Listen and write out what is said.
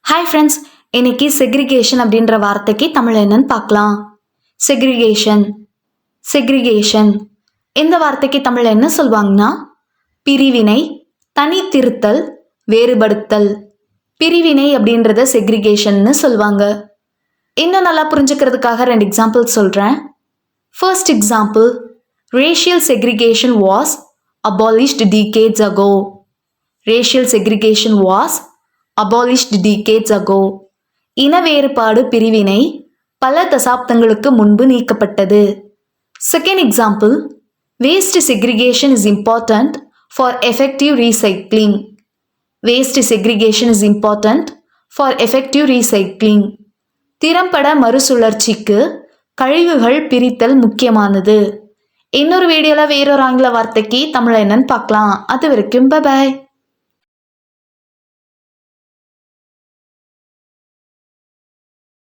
Hi friends, இன்னைக்கு segregation அப்படின்ற வார்த்தைக்கு தமிழ் என்னன்னு பார்க்கலாம். செக்ரிகேஷன் செக்ரிகேஷன் இந்த வார்த்தைக்கு தமிழ் என்ன சொல்லுவாங்கன்னா பிரிவினை, தனித்திருத்தல், வேறுபடுத்தல். பிரிவினை அப்படின்றத செக்ரிகேஷன்னு சொல்லுவாங்க. இன்னும் நல்லா புரிஞ்சுக்கிறதுக்காக 2 எக்ஸாம்பிள் சொல்கிறேன். First example, racial segregation was abolished decades ago. Racial segregation was abolished decades ago. இன வேறுபாடு பிரிவினை பல தசாப்தங்களுக்கு முன்பு நீக்கப்பட்டது. Second example, waste segregation is important for effective recycling. Waste segregation is important for effective recycling. திறம்பட மறுசுழற்சிக்கு கழிவுகள் பிரித்தல் முக்கியமானது. இன்னொரு வீடியோவில் வேறொரு ஆங்கில வார்த்தைக்கு தமிழ் என்னன்னு பார்க்கலாம். அது வரைக்கும் பை பாய்.